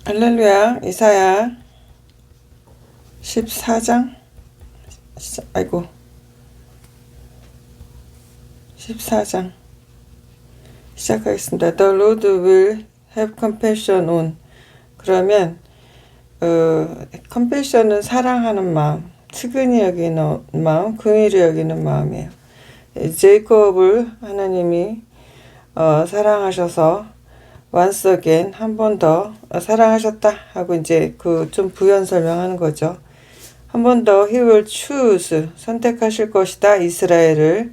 할렐루야. 이사야 14장 아이고 14장 시작하겠습니다. The Lord will have compassion on. 그러면 compassion은 사랑하는 마음, 측은히 여기는 마음, 긍휼히 여기는 마음이에요. 제이콥을 하나님이 사랑하셔서 once again 한 번 더 사랑하셨다 하고 이제 그 좀 부연 설명하는 거죠. 한 번 더 he will choose 선택하실 것이다 이스라엘을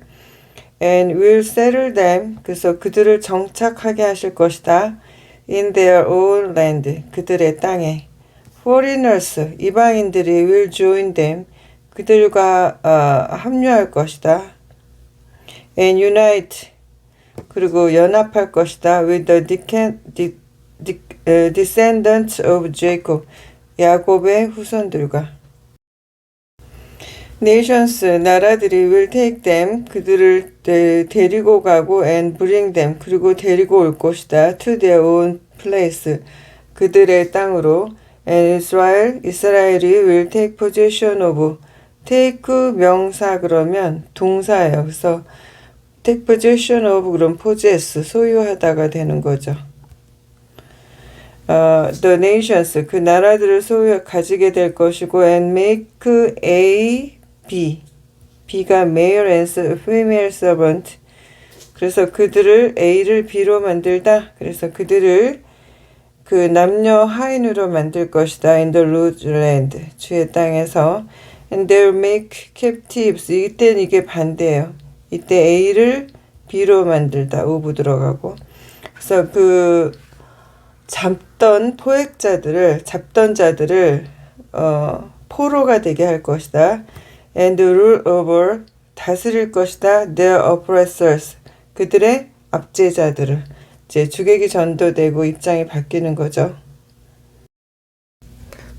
and will settle them 그래서 그들을 정착하게 하실 것이다 in their own land 그들의 땅에 foreigners 이방인들이 will join them 그들과 합류할 것이다 and unite 그리고 연합할 것이다 with the descendants of Jacob 야곱의 후손들과 nations 나라들이 will take them 그들을 데리고 가고 and bring them 그리고 데리고 올 것이다 to their own place 그들의 땅으로 and Israel 이스라엘이 will take possession of take 명사 그러면 동사예요. 그래서 take possession of 그럼 possess 소유하다가 되는 거죠. The nations 그 나라들을 소유 가지게 될 것이고 and make A B B가 male and female servant 그래서 그들을 A를 B로 만들다 그래서 그들을 그 남녀 하인으로 만들 것이다 in the Lord's land 주의 땅에서 and they'll make captives 이때는 이게 반대예요. 이때 A를 B로 만들다 오브 들어가고 그래서 그 잡던 자들을 포로가 되게 할 것이다. And rule over 다스릴 것이다. Their oppressors 그들의 압제자들을 이제 주객이 전도되고 입장이 바뀌는 거죠.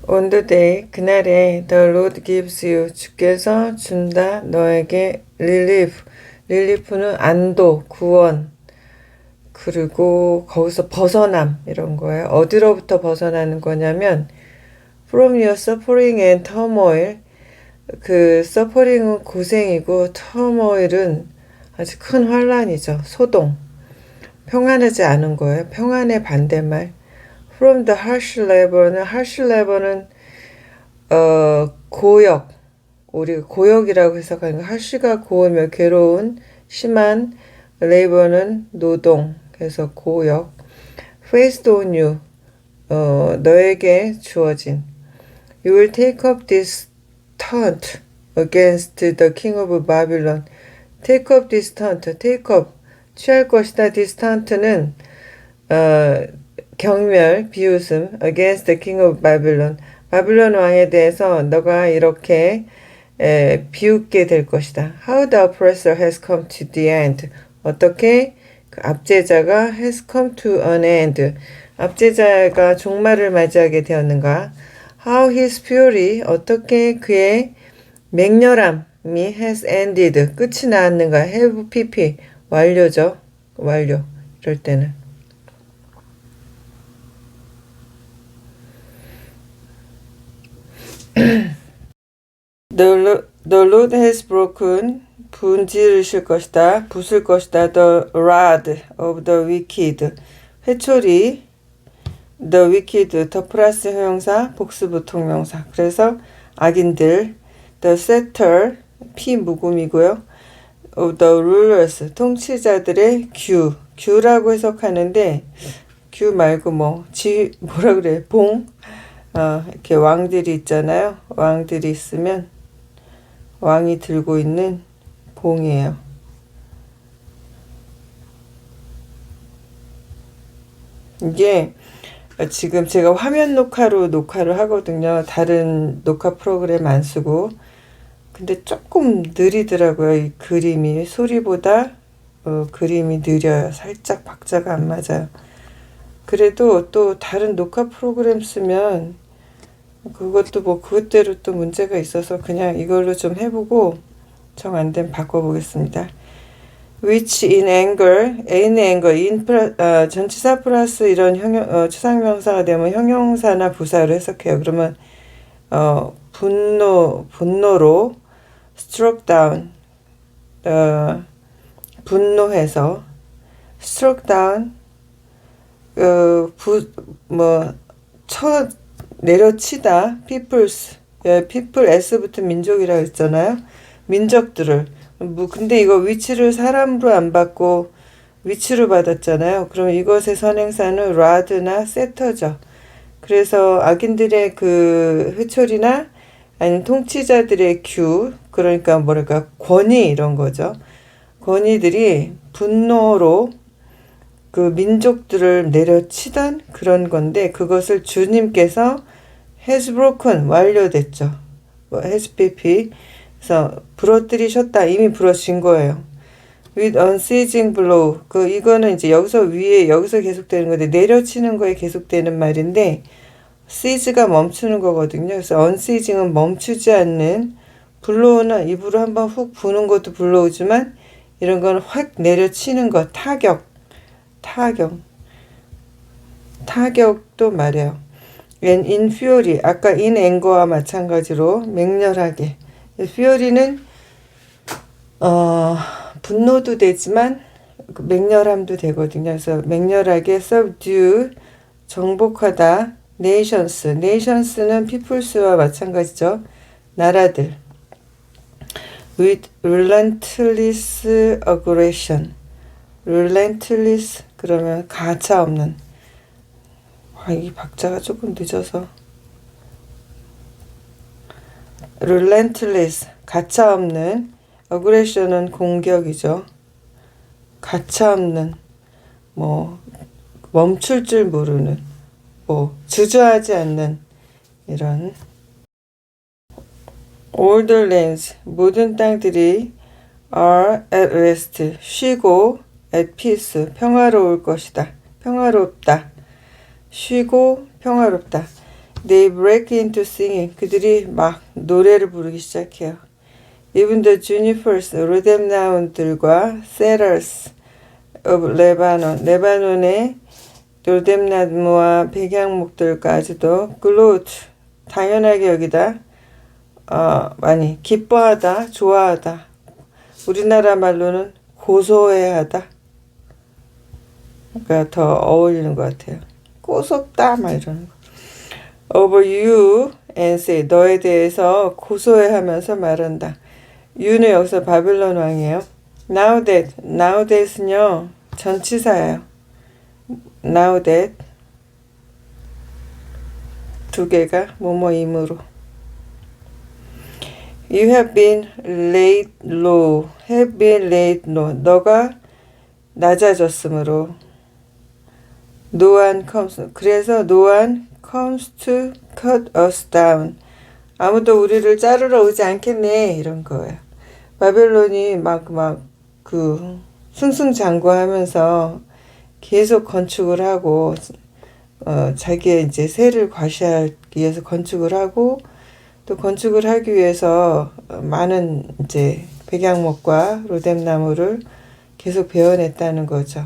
On the day 그날에 the Lord gives you 주께서 준다 너에게 릴리프는 안도 구원 그리고 거기서 벗어남 이런 거예요. 어디로부터 벗어나는 거냐면 from your suffering and turmoil 그 suffering은 고생이고 turmoil은 아주 큰 환란이죠. 소동 평안하지 않은 거예요. 평안의 반대말 from the harsh labor는 고역 우리 고역이라고 해석하는 거 harsh가 고우며 괴로운 심한 labor는 노동 그래서 고역 faced on you 너에게 주어진 you will take up this taunt against the king of Babylon take up this taunt take up 취할 것이다 this taunt는 경멸 비웃음 against the king of Babylon 바빌론 왕에 대해서 너가 이렇게 비웃게 될 것이다. How the oppressor has come to the end. 어떻게 그 압제자가 has come to an end. 압제자가 종말을 맞이하게 되었는가. How his fury. 어떻게 그의 맹렬함이 has ended. 끝이 나왔는가. have pp. 완료죠. 완료. 이럴 때는. The Lord has broken 분지르실 것이다. 부술 것이다. The rod of the wicked 회초리 the wicked 더 플러스 형용사 복수부 통명사 그래서 악인들 the scepter 피 묵음이고요. of the rulers 통치자들의 규라고 해석하는데 규 말고 뭐라 그래 봉 이렇게 왕들이 있잖아요. 왕들이 있으면 왕이 들고 있는 봉이에요. 이게 지금 제가 화면 녹화를 하거든요. 다른 녹화 프로그램 안 쓰고. 근데 조금 느리더라고요. 이 그림이 소리보다 그림이 느려요. 살짝 박자가 안 맞아요. 그래도 또 다른 녹화 프로그램 쓰면 그것도 그것대로 또 문제가 있어서 그냥 이걸로 좀 해보고 정 안 되면 바꿔보겠습니다. which in anger, 전치사 플러스 이런 추상명사가 되면 형용사나 부사로 해석해요. 그러면 분노로 struck down, 분노해서 struck down, 내려치다, people s부터 민족이라고 했잖아요. 민족들을. 근데 이거 위치를 사람으로 안 받고 위치로 받았잖아요. 그럼 이것의 선행사는 rad나 setter죠. 그래서 악인들의 그 회초리나 아니면 통치자들의 규, 그러니까 뭐랄까 권위 이런 거죠. 권위들이 분노로 그 민족들을 내려치던 그런 건데 그것을 주님께서 has broken, 완료됐죠. has pp. 그래서 부러뜨리셨다. 이미 부러진 거예요. with unceasing blow. 이거는 이제 여기서 계속되는 건데 내려치는 거에 계속되는 말인데 seize가 멈추는 거거든요. 그래서 unceasing은 멈추지 않는, blow는 입으로 한번 훅 부는 것도 blow지만 이런 건 확 내려치는 거, 타격도 말해요. and in fury, 아까 in anger와 마찬가지로 맹렬하게. fury는 분노도 되지만 맹렬함도 되거든요. 그래서 맹렬하게 subdue, 정복하다. nations는 peoples와 마찬가지죠. 나라들. with relentless aggression. relentless 그러면 가차없는. 이 박자가 조금 늦어서. relentless 가차없는, aggression은 공격이죠. 가차없는, 멈출 줄 모르는, 주저하지 않는 이런. all the lands, 모든 땅들이 are at rest, 쉬고 at peace, 평화로울 것이다. 평화롭다. 쉬고 평화롭다. They break into singing, 그들이 막 노래를 부르기 시작해요. Even the junipers, 로뎀나무들과 cedars of Lebanon, 레바논의 로뎀나무와 백양목들까지도 glowed, 당연하게 여기다, 많이 기뻐하다, 좋아하다. 우리나라 말로는 고소해하다. 그러니까 더 어울리는 것 같아요. 꼬숩다 막 이러는 거. over you and say, 너에 대해서 고소해하면서 말한다. you는 여기서 바벨론 왕이에요. now that은요 전치사예요. now that 두 개가 뭐뭐이므로. you have been laid low, have been laid low, 너가 낮아졌으므로. no one comes, 그래서 no one comes to cut us down, 아무도 우리를 자르러 오지 않겠네 이런 거예요. 바벨론이 승승장구하면서 계속 건축을 하고 자기의 이제 세를 과시하기 위해서 건축을 하고, 또 건축을 하기 위해서 많은 이제 백양목과 로뎀나무를 계속 베어냈다는 거죠.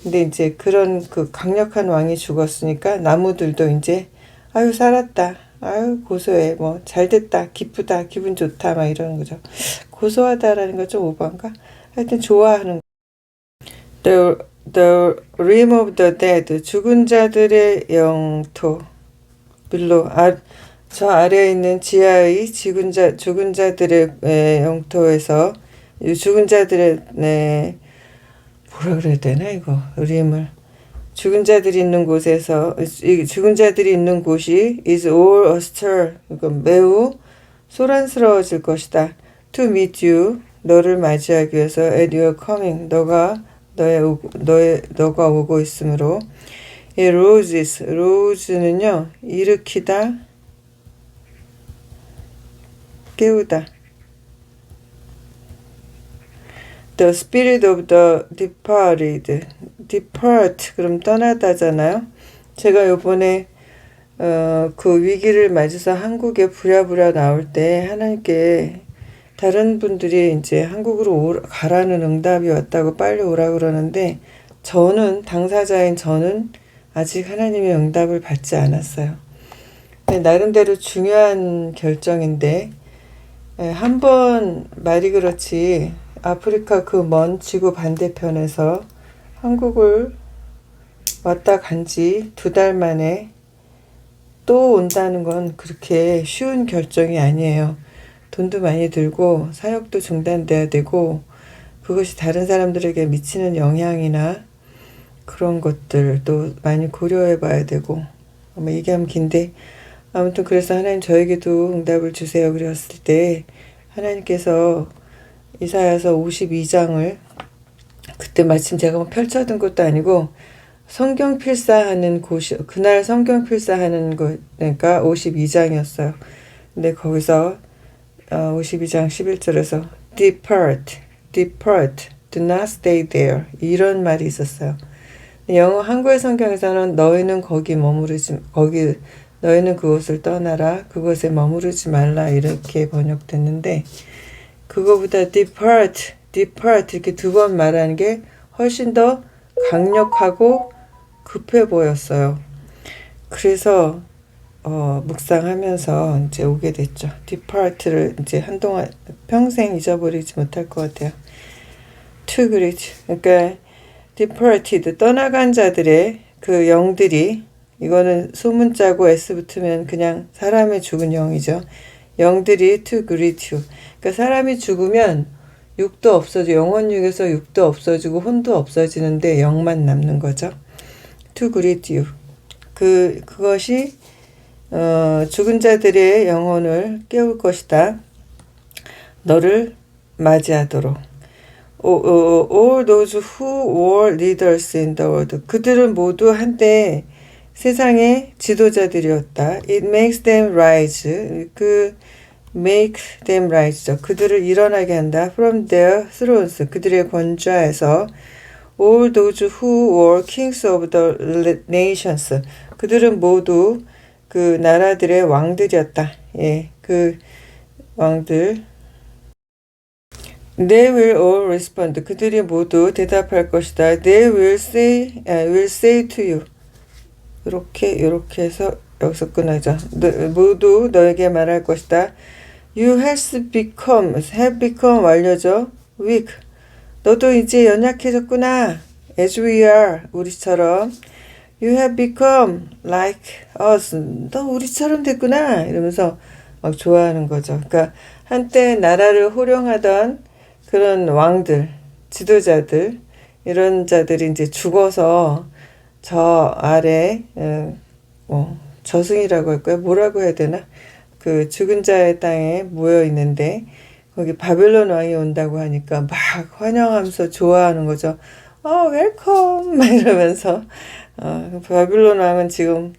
근데 이제 그런 강력한 왕이 죽었으니까 나무들도 이제 아유 살았다, 아유 고소해, 잘됐다, 기쁘다, 기분 좋다 막 이러는 거죠. 고소하다라는 거 좀 오버한가? 하여튼 좋아하는 거. The realm of the dead, 죽은 자들의 영토. 빌로, 저 아래에 있는 지하의 죽은 자들의 영토에서, 죽은 자들의 뭐라 그래야 되나 이거 림을. 죽은 자들이 있는 곳에서, 죽은 자들이 있는 곳이 is all astir, 이거 매우 소란스러워질 것이다. to meet you, 너를 맞이하기 위해서 at your coming, 너가 오고 있으므로. 이 rose는요 일으키다, 깨우다. The spirit of the departed, depart 그럼 떠나다잖아요. 제가 요번에 그 위기를 맞아서 한국에 부랴부랴 나올 때 하나님께 다른 분들이 이제 한국으로 가라는 응답이 왔다고 빨리 오라 그러는데 당사자인 저는 아직 하나님의 응답을 받지 않았어요. 나름대로 중요한 결정인데 한번 말이 그렇지 아프리카 그 먼 지구 반대편에서 한국을 왔다 간 지 2달 만에 또 온다는 건 그렇게 쉬운 결정이 아니에요. 돈도 많이 들고 사역도 중단돼야 되고 그것이 다른 사람들에게 미치는 영향이나 그런 것들도 많이 고려해 봐야 되고 얘기하면 긴데 아무튼 그래서 하나님 저에게도 응답을 주세요 그랬을 때 하나님께서 이사야서 52장을 그때 마침 제가 뭐 펼쳐둔 것도 아니고 성경 필사하는 곳이 그날 성경 필사하는 거 그러니까 52장이었어요. 근데 거기서 52장 11절에서 depart, do not stay there 이런 말이 있었어요. 영어 한글 성경에서는 너희는 너희는 그곳을 떠나라 그곳에 머무르지 말라 이렇게 번역됐는데 그거보다 depart 이렇게 2번 말하는 게 훨씬 더 강력하고 급해 보였어요. 그래서 묵상하면서 이제 오게 됐죠. depart를 이제 한동안 평생 잊어버리지 못할 것 같아요. to greet 그러니까 departed 떠나간 자들의 그 영들이 이거는 소문자고 s 붙으면 그냥 사람의 죽은 영이죠. 영들이 to greet you. 그러니까 사람이 죽으면 육도 없어지고 영혼육에서 육도 없어지고 혼도 없어지는데 영만 남는 거죠. to greet you. 그것이 죽은 자들의 영혼을 깨울 것이다. 너를 맞이하도록. All those who were leaders in the world. 그들은 모두 한때 세상의 지도자들이었다. It makes them rise. make them rise죠. 그들을 일어나게 한다. From their thrones. 그들의 권좌에서 all those who were kings of the nations. 그들은 모두 그 나라들의 왕들이었다. 예, 그 왕들. They will all respond. 그들이 모두 대답할 것이다. They will say to you. 이렇게 해서 여기서 끝나죠. 모두 너에게 말할 것이다. You have become 완료죠. weak. 너도 이제 연약해졌구나. As we are. 우리처럼. You have become like us. 너 우리처럼 됐구나. 이러면서 막 좋아하는 거죠. 그러니까 한때 나라를 호령하던 그런 왕들, 지도자들, 이런 자들이 이제 죽어서 저 아래, 저승이라고 할까요? 뭐라고 해야 되나? 그 죽은 자의 땅에 모여 있는데, 거기 바벨론 왕이 온다고 하니까 막 환영하면서 좋아하는 거죠. 웰컴! 막 이러면서, 바벨론 왕은 지금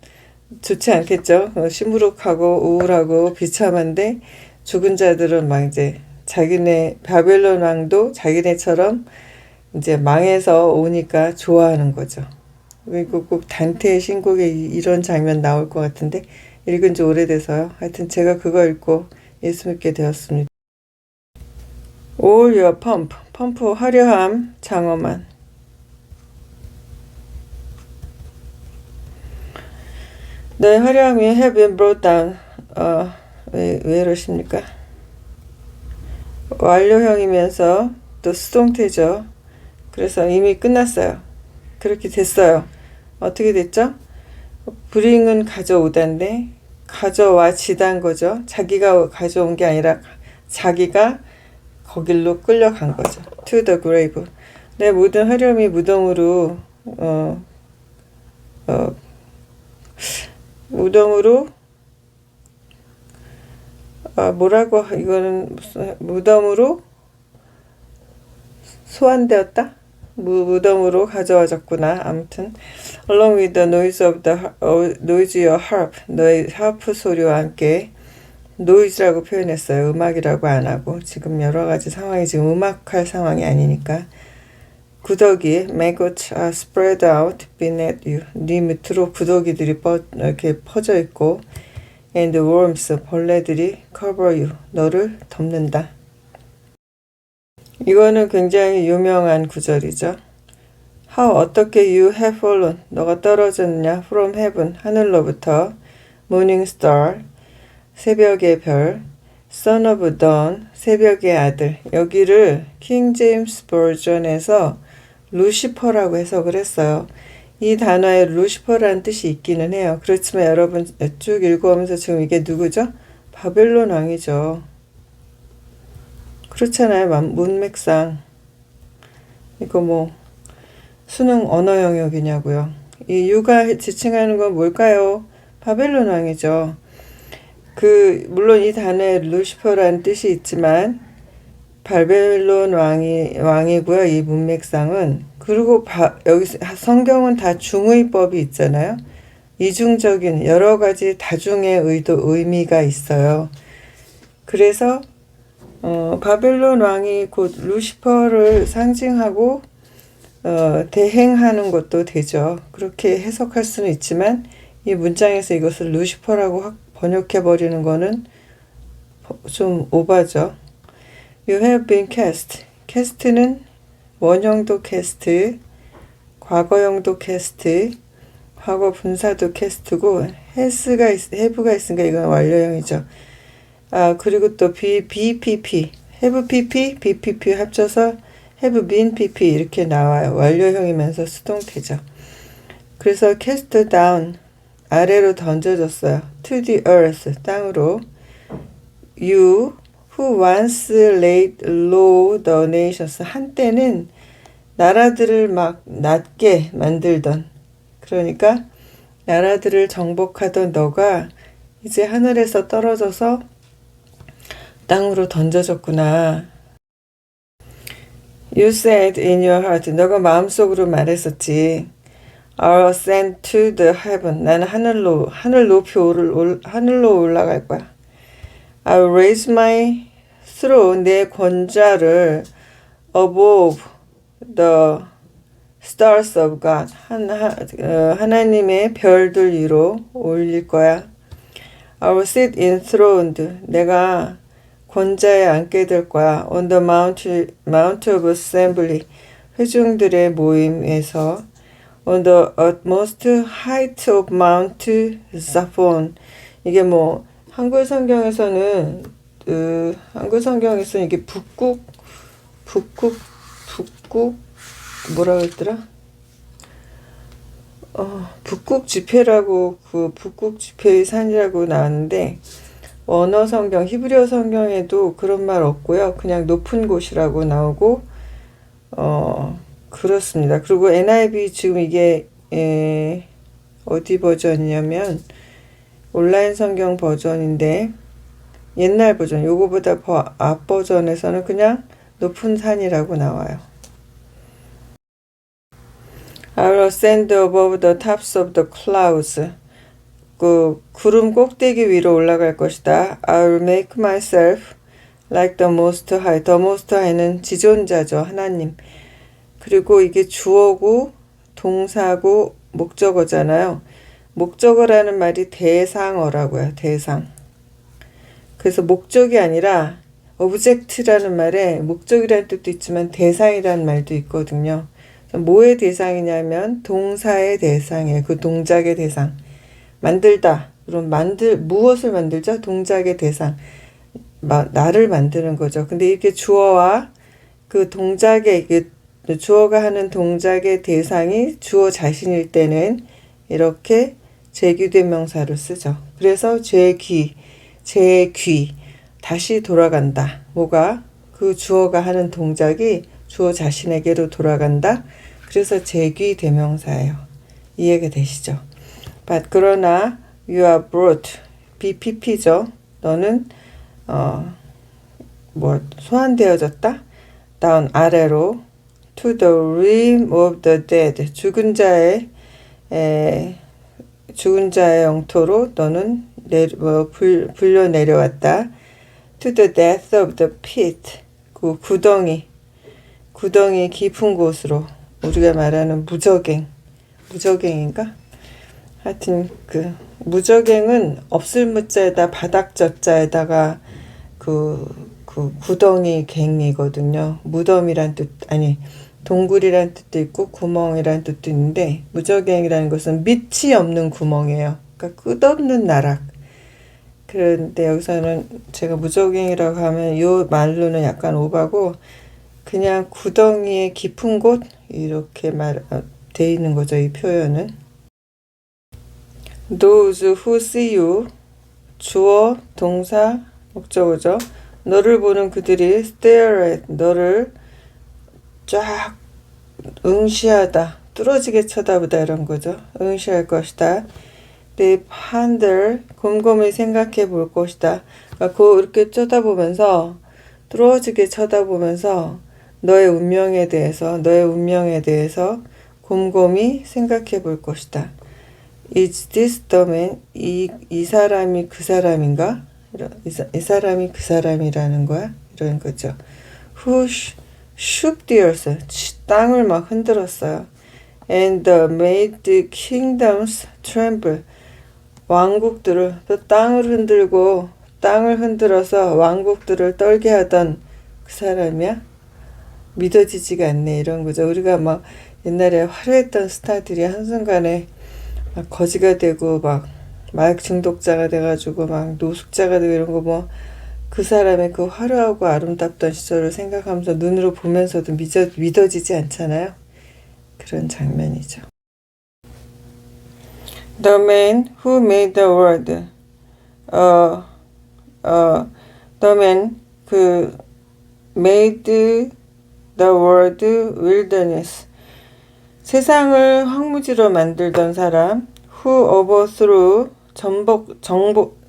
좋지 않겠죠? 시무룩하고 우울하고 비참한데, 죽은 자들은 막 이제 바벨론 왕도 자기네처럼 이제 망해서 오니까 좋아하는 거죠. 그리고 꼭 단테의 신곡에 이런 장면 나올 것 같은데 읽은 지 오래돼서요. 하여튼 제가 그거 읽고 예수 믿게 되었습니다. All your 펌프 화려함 장엄한. 너의 화려함이 have been brought down. 왜 이러십니까? 완료형이면서 또 수동태죠. 그래서 이미 끝났어요. 그렇게 됐어요. 어떻게 됐죠? bring은 가져오다인데 가져와지단 거죠. 자기가 가져온 게 아니라 자기가 거길로 끌려간 거죠. to the grave. 내 모든 화려함이 무덤으로 이거는 무슨 무덤으로 소환되었다? 무덤으로 가져와졌구나. 아무튼 along with the noise of your harp. 너의 하프 소리와 함께 noise라고 표현했어요. 음악이라고 안 하고 지금 여러 가지 상황이 지금 음악할 상황이 아니니까. 구더기 maggots are spread out beneath you. 네 밑으로 구더기들이 이렇게 퍼져 있고 and worms 벌레들이 cover you. 너를 덮는다. 이거는 굉장히 유명한 구절이죠. How 어떻게 you have fallen 너가 떨어졌냐 from heaven 하늘로부터 morning star 새벽의 별 son of dawn 새벽의 아들 여기를 킹 제임스 버전에서 루시퍼라고 해석을 했어요. 이 단어에 루시퍼라는 뜻이 있기는 해요. 그렇지만 여러분 쭉 읽어오면서 지금 이게 누구죠? 바벨론 왕이죠. 그렇잖아요. 문맥상. 이거 뭐 수능 언어 영역이냐고요. 이 유가 지칭하는 건 뭘까요? 바벨론 왕이죠. 물론 이 단어에 루시퍼라는 뜻이 있지만 바벨론 왕이고요. 이 문맥상은. 그리고 여기 성경은 다 중의법이 있잖아요. 이중적인 여러 가지 다중의 의미가 있어요. 그래서 바벨론 왕이 곧 루시퍼를 상징하고 대행하는 것도 되죠. 그렇게 해석할 수는 있지만 이 문장에서 이것을 루시퍼라고 번역해버리는 거는 좀 오바죠. You have been cast. cast는 원형도 cast, 과거형도 cast, 과거 분사도 cast고 have가 있으니까 이건 완료형이죠. 그리고 또 BPP, have PP, BPP 합쳐서 have been PP 이렇게 나와요. 완료형이면서 수동태죠. 그래서 cast down, 아래로 던져졌어요. to the earth, 땅으로. You who once laid low the nations, 한때는 나라들을 막 낮게 만들던, 그러니까 나라들을 정복하던 너가 이제 하늘에서 떨어져서 땅으로 던져졌구나. You said in your heart, 너가 마음속으로 말했었지. I'll ascend to the heaven. 나는 하늘 높이 하늘로 올라갈 거야. I'll raise my throne, 내 권좌를 above the stars of God, 하나님의 별들 위로 올릴 거야. I'll sit enthroned, 내가 권좌에 앉게 될 거야. On the mount of assembly, 회중들의 모임에서. On the utmost height of Mount Zaphon. 이게 뭐 한글 성경에서는 이게 북극 뭐라 그랬더라? 북극 지폐라고 북극 지폐의 산이라고 나왔는데 원어 성경 히브리어 성경에도 그런 말 없고요. 그냥 높은 곳이라고 나오고 그렇습니다. 그리고 NIV 지금 이게 어디 버전이냐면 온라인 성경 버전인데 옛날 버전 요거보다 앞 버전에서는 그냥 높은 산이라고 나와요. I'll ascend above the tops of the clouds. 구름 꼭대기 위로 올라갈 것이다. I'll make myself like the most high. The most high는 지존자죠. 하나님. 그리고 이게 주어고 동사고 목적어잖아요. 목적어라는 말이 대상어라고요. 대상. 그래서 목적이 아니라 object라는 말에 목적이라는 뜻도 있지만 대상이라는 말도 있거든요. 뭐의 대상이냐면 동사의 대상이에요. 그 동작의 대상. 만들다. 그럼 무엇을 만들죠? 동작의 대상. 나를 만드는 거죠. 근데 이게 주어와 그 동작의 주어가 하는 동작의 대상이 주어 자신일 때는 이렇게 제귀대명사를 쓰죠. 그래서 제귀 다시 돌아간다. 뭐가? 그 주어가 하는 동작이 주어 자신에게로 돌아간다. 그래서 제귀대명사예요. 이해가 되시죠? But 그러나 you are brought BPP죠. 너는 소환되어졌다. down 아래로 to the realm of the dead 죽은 자의 영토로 너는 불려 내려왔다. to the depth of the pit 그 구덩이 깊은 곳으로 우리가 말하는 무저갱인가? 하여튼 무저갱은 없을 무자에다 바닥 젖자에다가 그 그 구덩이 갱이거든요. 무덤이란 뜻, 아니, 동굴이란 뜻도 있고 구멍이란 뜻도 있는데 무저갱이라는 것은 밑이 없는 구멍이에요. 그러니까 끝없는 나락. 그런데 여기서는 제가 무저갱이라고 하면 이 말로는 약간 오바고 그냥 구덩이의 깊은 곳 이렇게 돼 있는 거죠. 이 표현은. Those who see you 주어, 동사, 목적어죠. 너를 보는 그들이 stare at 너를 쫙 응시하다, 뚫어지게 쳐다보다 이런 거죠. 응시할 것이다. They ponder 곰곰이 생각해 볼 것이다. 그러니까 이렇게 쳐다보면서 뚫어지게 쳐다보면서 너의 운명에 대해서 곰곰이 생각해 볼 것이다. Is this the man? 이 사람이 그 사람인가? 이 사람이 그 사람이라는 거야? 이런 거죠. Who shook the earth? 땅을 막 흔들었어요. And made the kingdoms tremble. 왕국들을 또 땅을 흔들어서 왕국들을 떨게 하던 그 사람이야? 믿어지지가 않네 이런 거죠. 우리가 막 옛날에 화려했던 스타들이 한순간에 막 거지가 되고 막 마약 중독자가 돼가지고 막 노숙자가 되고 이런 거 뭐 그 사람의 그 화려하고 아름답던 시절을 생각하면서 눈으로 보면서도 믿어지지 않잖아요. 그런 장면이죠. The man who made the world. The man 그 made the world wilderness. 세상을 황무지로 만들던 사람. Who overthrew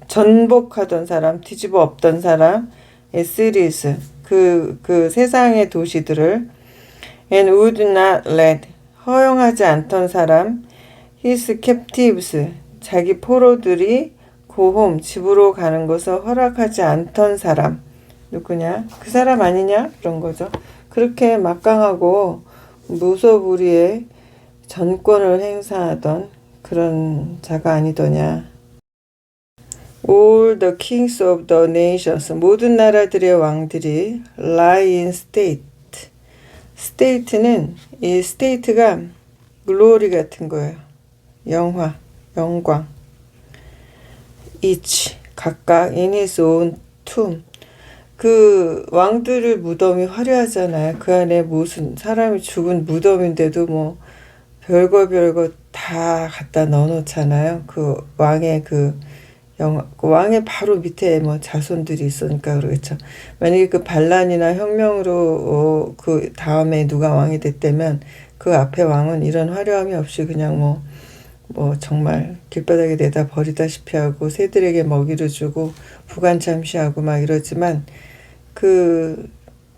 전복하던 사람, 뒤집어 엎던 사람, cities, 그 세상의 도시들을, and would not let, 허용하지 않던 사람, his captives, 자기 포로들이 go home, 집으로 가는 것을 허락하지 않던 사람, 누구냐? 그 사람 아니냐? 그런 거죠. 그렇게 막강하고 무소불위의 전권을 행사하던 그런 자가 아니더냐. All the kings of the nations, 모든 나라들의 왕들이 lie in state. state는 이 state가 glory 같은 거예요. 영광. each, 각각 in his own tomb. 그 왕들의 무덤이 화려하잖아요. 그 안에 무슨 사람이 죽은 무덤인데도 뭐 별거 다 갖다 넣어놓잖아요. 그 왕의 그 왕의 바로 밑에 뭐 자손들이 있으니까 그러겠죠. 만약에 그 반란이나 혁명으로 그 다음에 누가 왕이 됐다면 그 앞에 왕은 이런 화려함이 없이 그냥 뭐 정말 길바닥에 내다 버리다시피 하고 새들에게 먹이를 주고 부관 참시하고 막 이러지만 그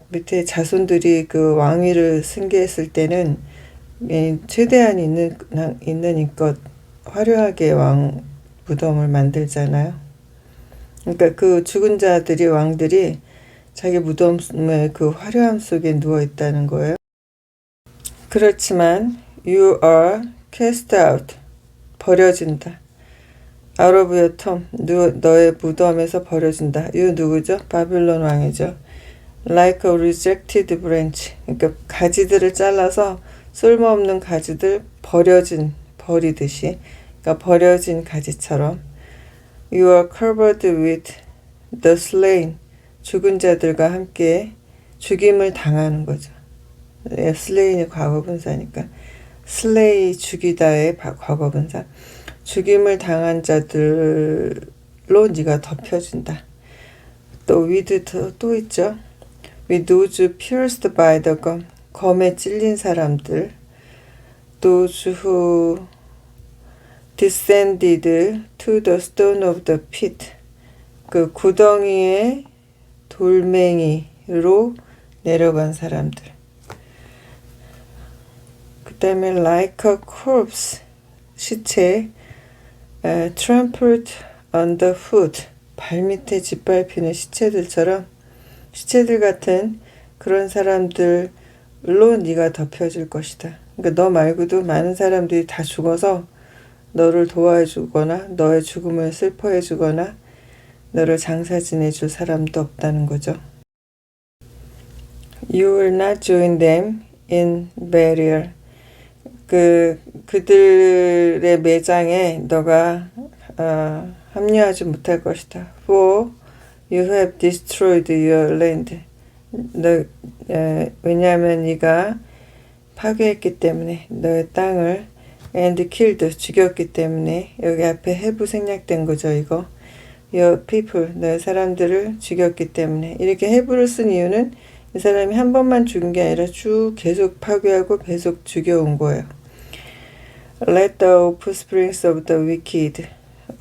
밑에 자손들이 그 왕위를 승계했을 때는 최대한 있는 힘껏 화려하게 왕 무덤을 만들잖아요. 그러니까 그 죽은 자들이 왕들이 자기 무덤의 그 화려함 속에 누워 있다는 거예요. 그렇지만 you are cast out, 버려진다. out of your tomb, 너의 무덤에서 버려진다. 이 누구죠? 바빌론 왕이죠. like a rejected branch, 그러니까 가지들을 잘라서 쓸모없는 가지들 버리듯이, 그러니까 버려진 가지처럼 you are covered with the slain, 죽은 자들과 함께 죽임을 당하는 거죠. slain이 과거분사니까 slay 죽이다의 과거분사. 죽임을 당한 자들로 네가 덮여진다. 또 with 또 있죠. with those pierced by the gum, 검에 찔린 사람들. those who descended to the stone of the pit, 그 구덩이의 돌멩이로 내려간 사람들. 그 다음에 like a corpse, 시체. trampled underfoot, 발밑에 짓밟히는 시체들 같은 그런 사람들로 네가 덮여질 것이다. 그러니까 너 말고도 많은 사람들이 다 죽어서 너를 도와주거나 너의 죽음을 슬퍼해 주거나 너를 장사 지내줄 사람도 없다는 거죠. You will not join them in burial. 그들의 매장에 너가 합류하지 못할 것이다. For you have destroyed your land. 왜냐하면 네가 파괴했기 때문에 너의 땅을 and killed 죽였기 때문에 여기 앞에 have 생략된 거죠. 이거 your people 너의 사람들을 죽였기 때문에 이렇게 have를 쓴 이유는 이 사람이 한 번만 죽은 게 아니라 쭉 계속 파괴하고 계속 죽여온 거예요. Let the offsprings of the wicked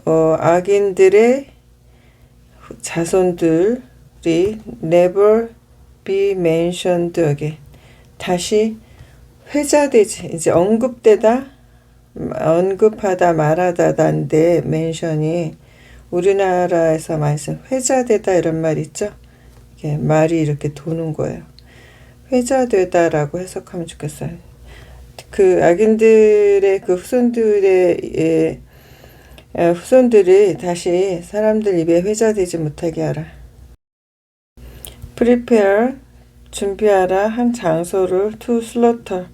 악인들의 자손들이 never be mentioned again. 다시 회자되지 이제 언급하다 말하다인데 mention이 우리나라에서 많이 쓴 회자되다 이런 말 있죠. 이게 말이 이렇게 도는 거예요. 회자되다라고 해석하면 좋겠어요. 그 악인들의 그 후손들이 다시 사람들 입에 회자되지 못하게 하라. Prepare 준비하라 한 장소를 to slaughter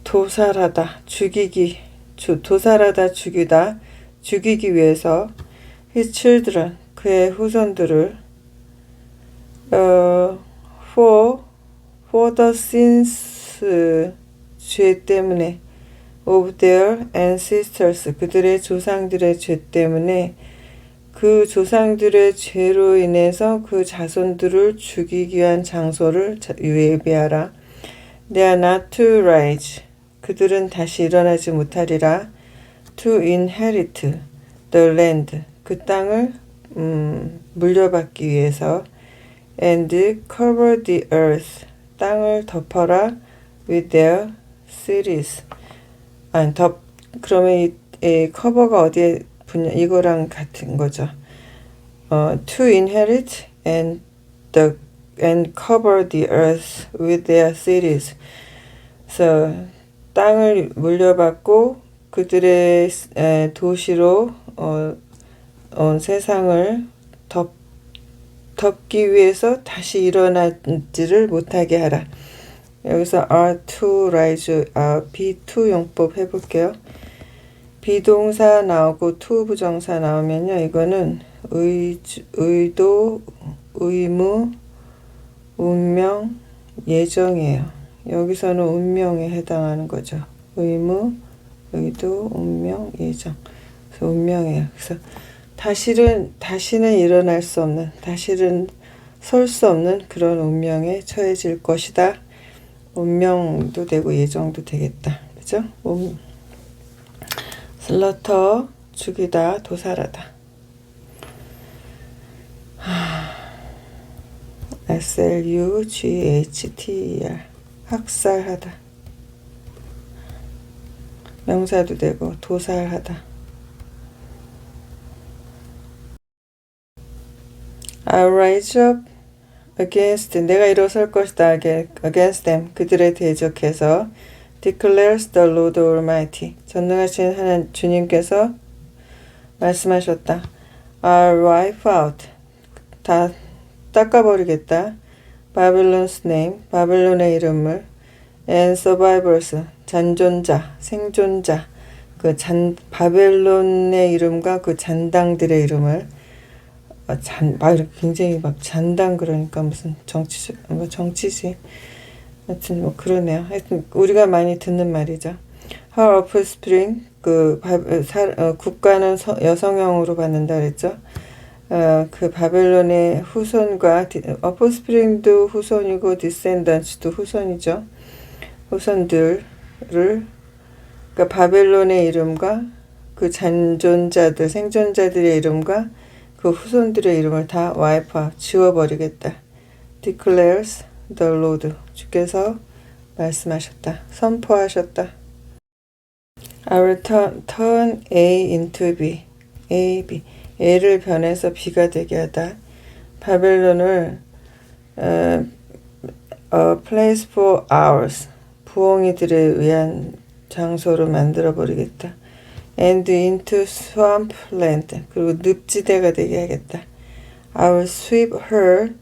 도살하다 죽이기 도살하다 죽이기 위해서 his children 그의 후손들을 for the sins 죄 때문에 of their ancestors 그들의 조상들의 죄 때문에 그 조상들의 죄로 인해서 그 자손들을 죽이기 위한 장소를 예비하라. They are not to rise. 그들은 다시 일어나지 못하리라. To inherit the land. 그 땅을 물려받기 위해서. And cover the earth. 땅을 덮어라. With their cities. 그러면 이 커버가 어디에 분야 이거랑 같은 거죠. To inherit and cover the earth with their cities. 그래서 땅을 물려받고 그들의 도시로 세상을 덮기 위해서 다시 일어나지를 못하게 하라. 여기서 are to rise, be2 용법 해볼게요. 비동사 나오고 to 부정사 나오면요. 이거는 의도, 의무, 운명, 예정이에요. 여기서는 운명에 해당하는 거죠. 의무, 의도, 운명, 예정. 그래서 운명이에요. 그래서 다시는 일어날 수 없는, 다시는 설 수 없는 그런 운명에 처해질 것이다. 운명도 되고 예정도 되겠다. 그죠? 슬러터 죽이다 도살하다. SLUGHTER 학살하다. 명사도 되고 도살하다. I'll rise up against 내가 일어설 것이다. against them 그들에 대적해서 declares the Lord Almighty 전능하신 하나님 주님께서 말씀하셨다. I'll wipe out 다 닦아버리겠다. Babylon's name 바벨론의 이름을 and survivors 잔존자 생존자 바벨론의 이름과 그 잔당들의 이름을 굉장히 막 잔당 그러니까 무슨 정치지. 하여튼 뭐 그러네요. 하여튼 우리가 많이 듣는 말이죠. Her offspring 국가는 여성형으로 받는다 그랬죠. 그 바벨론의 후손과 offspring도 후손이고 descendants도 후손이죠. 후손들을 그러니까 바벨론의 이름과 그 잔존자들 생존자들의 이름과 그 후손들의 이름을 다 wipe 지워버리겠다. declares the Lord 주께서 말씀하셨다. 선포하셨다. I will turn A into B. A, B. A를 변해서 B가 되게 하다. 바벨론을 a place for ours. 부엉이들에 의한 장소로 만들어버리겠다. And into swamp land. 그리고 늪지대가 되게 하겠다. I will sweep her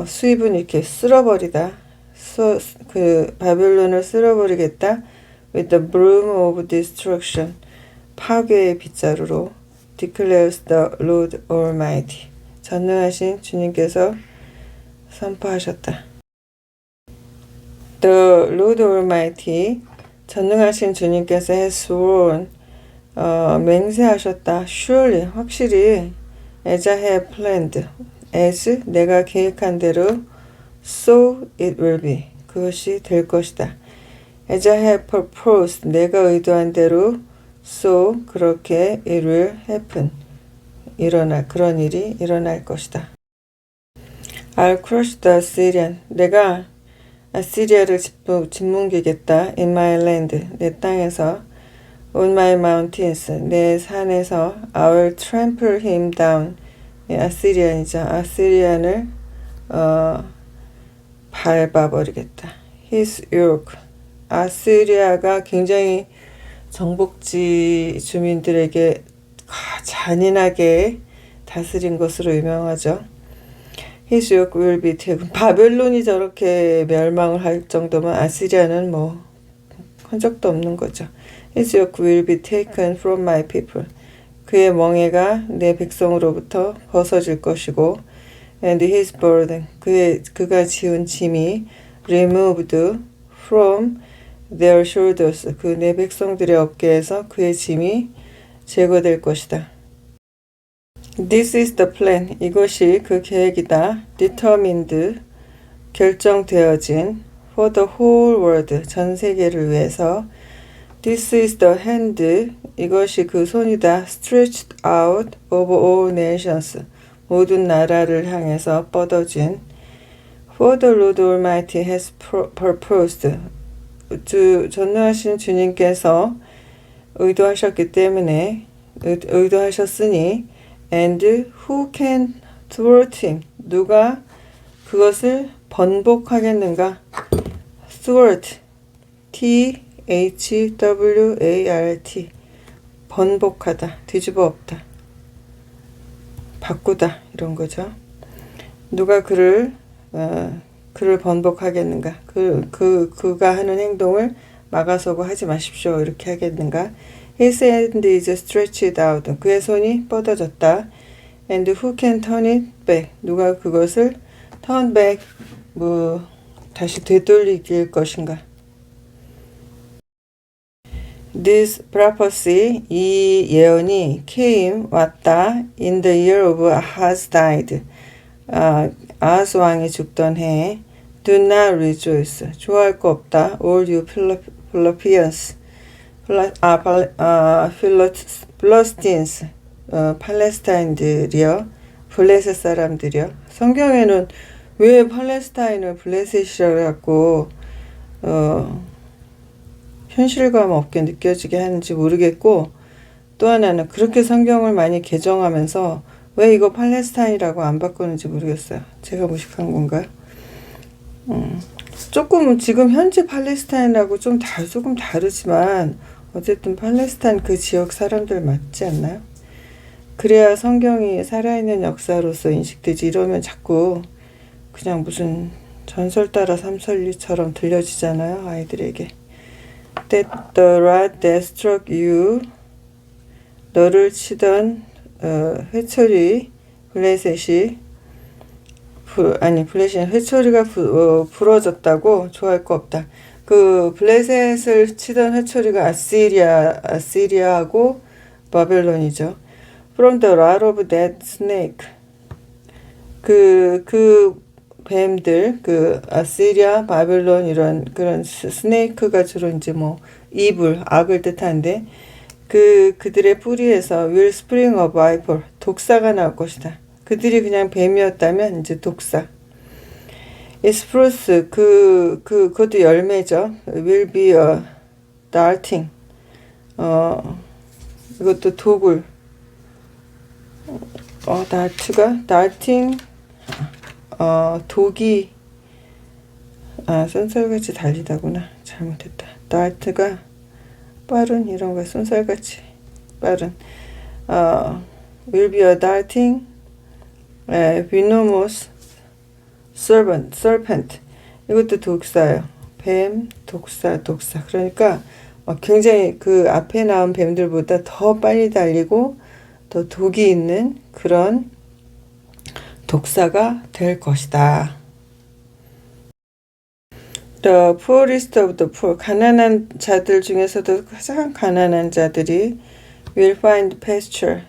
수입은 이렇게 쓸어버리다. 그 바벨론을 쓸어버리겠다. With the broom of destruction. 파괴의 빗자루로. Declares the Lord Almighty. 전능하신 주님께서 선포하셨다. The Lord Almighty. 전능하신 주님께서 has sworn. 맹세하셨다. Surely. 확실히. As I have planned. As 내가 계획한 대로 so it will be. 그것이 될 것이다. As I have proposed. 내가 의도한 대로 so 그렇게 it will happen. 그런 일이 일어날 것이다. I'll crush the Assyrian. 내가 아시리아를 짓뭉개겠다. In my land. 내 땅에서. On my mountains. 내 산에서. I will trample him down. 아시리안이죠. 아시리안을 밟아버리겠다. His yoke. 아시리아가 굉장히 정복지 주민들에게 잔인하게 다스린 것으로 유명하죠. His yoke will be taken. 바벨론이 저렇게 멸망을 할 정도면 아시리아는 뭐 한 적도 없는 거죠. His yoke will be taken from my people. 그의 멍에가 내 백성으로부터 벗어질 것이고, and his burden, 그가 지은 짐이 removed from their shoulders, 그 내 백성들의 어깨에서 그의 짐이 제거될 것이다. This is the plan, 이것이 그 계획이다. Determined, 결정되어진, for the whole world, 전 세계를 위해서. This is the hand, 이것이 그 손이다. Stretched out over all nations, 모든 나라를 향해서 뻗어진. For the Lord Almighty has purposed, 전능하신 주님께서 의도하셨기 때문에, 의도하셨으니, and who can thwart him, 누가 그것을 번복하겠는가. thwart, T-H-W-A-R-T, 번복하다, 뒤집어 엎다, 바꾸다, 이런 거죠. 누가 그를 번복하겠는가. 그가 하는 행동을 막아서고 하지 마십시오, 이렇게 하겠는가. His hand is stretched out, 그의 손이 뻗어졌다. And who can turn it back, 누가 그것을 turn back, 다시 되돌릴 것인가. This prophecy, 이 예언이 came, 왔다, in the year of Ahaz died, 아하스 왕이 죽던 해에. Do not rejoice, 좋아할 거 없다. All you Philistines, Philistines, 팔레스타인들이여, 블레셋 사람들이여. 성경에는 왜 팔레스타인을 블레셋이라고 해갖고 현실감 없게 느껴지게 하는지 모르겠고, 또 하나는 그렇게 성경을 많이 개정하면서 왜 이거 팔레스타인이라고 안 바꾸는지 모르겠어요. 제가 무식한 건가요? 조금 지금 현재 팔레스타인하고 조금 다르지만 어쨌든 팔레스타인 그 지역 사람들 맞지 않나요? 그래야 성경이 살아있는 역사로서 인식되지. 이러면 자꾸 그냥 무슨 전설 따라 삼설리처럼 들려지잖아요, 아이들에게. That the rod that struck you, 너를 치던 회초리, 블레셋이 회초리가 부러졌다고. 좋아할 거 없다. 그 블레셋을 치던 회초리가 아시리아하고 바벨론이죠. From the rod of that snake, 그 뱀들, 그 아시리아, 바벨론 이런 그런 스네이크가 주로 이제 이불, 악을 뜻하는데, 그들의 뿌리에서 will spring a viper, 독사가 나올 것이다. 그들이 그냥 뱀이었다면 이제 독사. Its fruits, 그것도 열매죠. will be a darting, 이것도 도굴. darting, 독이, 쏜살같이 달리다구나. 잘못했다. dart가 빠른, 이런 거 쏜살같이 빠른. will be a darting, venomous, serpent. 이것도 독사예요. 뱀, 독사. 그러니까 굉장히 그 앞에 나온 뱀들보다 더 빨리 달리고 더 독이 있는 그런 독사가 될 것이다. The poorest of the poor, 가난한 자들 중에서도 가장 가난한 자들이 will find pasture,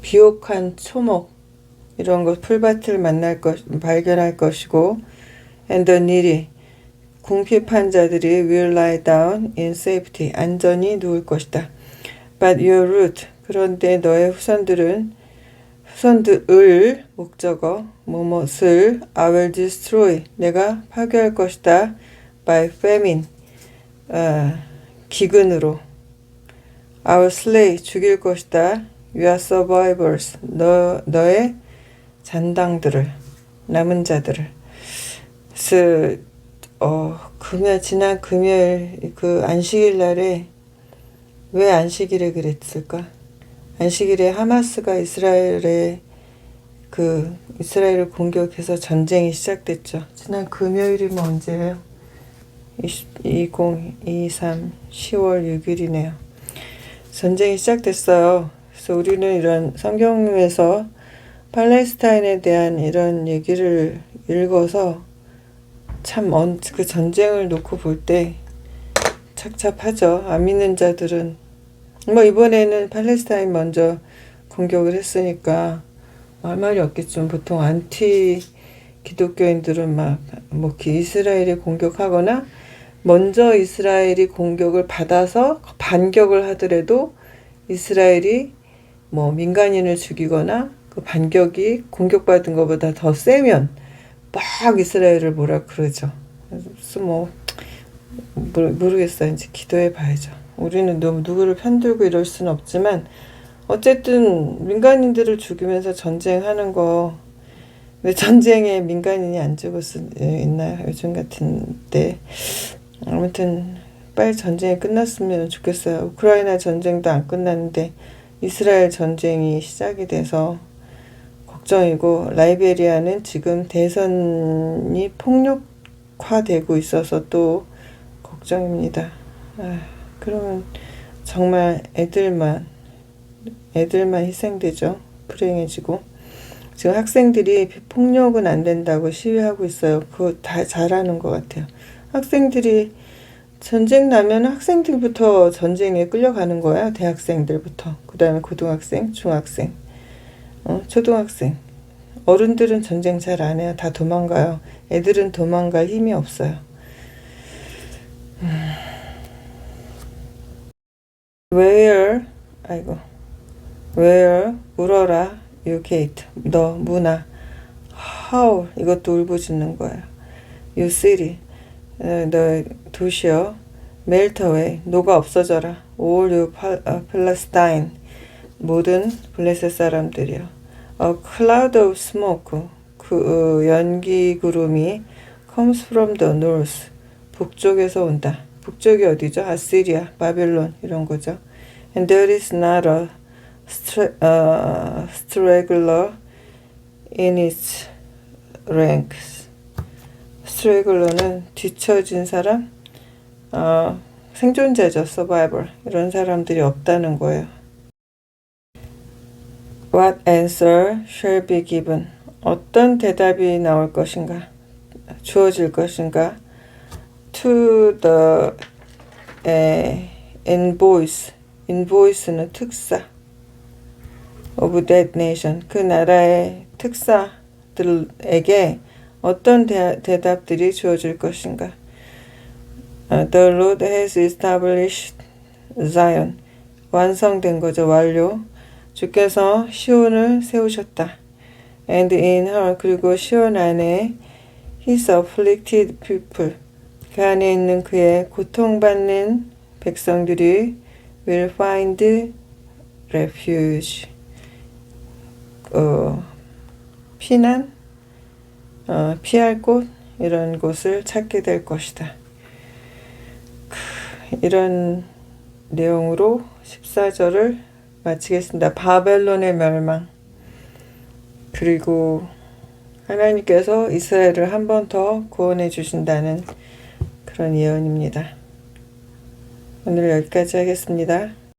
비옥한 초목, 이런 것, 풀밭을 발견할 것이고, and the needy, 궁핍한 자들이 will lie down in safety, 안전히 누울 것이다. But your root, 그런데 너의 후손들을 목적어 뭐뭇을 I will destroy, 내가 파괴할 것이다. by famine, 기근으로. I will slay, 죽일 것이다. your survivors, 너의 잔당들을, 남은 자들을. 그래서 지난 금요일 그 안식일 날에 왜 안식일에 그랬을까? 안식일에 하마스가 이스라엘을 공격해서 전쟁이 시작됐죠. 지난 금요일이면 언제예요? 2023 10월 6일이네요. 전쟁이 시작됐어요. 그래서 우리는 이런 성경에서 팔레스타인에 대한 이런 얘기를 읽어서 참 그 전쟁을 놓고 볼 때 착잡하죠. 안 믿는 자들은 이번에는 팔레스타인 먼저 공격을 했으니까 할 말이 없겠죠. 보통 안티 기독교인들은 이스라엘이 공격하거나 먼저 이스라엘이 공격을 받아서 반격을 하더라도 이스라엘이 민간인을 죽이거나 그 반격이 공격받은 것보다 더 세면 막 이스라엘을 뭐라 그러죠. 그래서 모르겠어요. 이제 기도해 봐야죠. 우리는 너무 누구를 편들고 이럴 수는 없지만 어쨌든 민간인들을 죽이면서 전쟁하는 거, 왜 전쟁에 민간인이 안 죽을 수 있나요? 요즘 같은 때. 아무튼 빨리 전쟁이 끝났으면 좋겠어요. 우크라이나 전쟁도 안 끝났는데 이스라엘 전쟁이 시작이 돼서 걱정이고, 라이베리아는 지금 대선이 폭력화되고 있어서 또 걱정입니다. 그러면 정말 애들만 희생되죠. 불행해지고. 지금 학생들이 폭력은 안 된다고 시위하고 있어요. 그거 다 잘하는 것 같아요. 학생들이 전쟁 나면 학생들부터 전쟁에 끌려가는 거야. 대학생들부터. 그 다음에 고등학생, 중학생, 초등학생. 어른들은 전쟁 잘 안 해요. 다 도망가요. 애들은 도망갈 힘이 없어요. Where 울어라, you gate, 너 문아. Howl, 이것도 울부짖는 거예요. You city, 너 도시여. Melt away, 녹아 없어져라. All you Palestine, 모든 블레셋 사람들이여. A cloud of smoke, 연기 구름이 comes from the north, 북쪽에서 온다. 북쪽이 어디죠? 아시리아, 바벨론, 이런 거죠. And there is not a straggler in its ranks. straggler는 뒤처진 사람, 생존자죠. survivor. 이런 사람들이 없다는 거예요. What answer shall be given? 어떤 대답이 나올 것인가? 주어질 것인가? To the invoice. invoice는 특사. of that nation. 그 나라의 특사들에게 어떤 대답들이 주어질 것인가? The Lord has established Zion. 완성된 거죠. 완료. 주께서 시온을 세우셨다. And in her, 그리고 시온 안에 his afflicted people, 그 안에 있는 그의 고통받는 백성들이 will find refuge, 피난, 피할 곳, 이런 곳을 찾게 될 것이다. 이런 내용으로 14절을 마치겠습니다. 바벨론의 멸망. 그리고 하나님께서 이스라엘을 한 번 더 구원해 주신다는 그런 예언입니다. 오늘 여기까지 하겠습니다.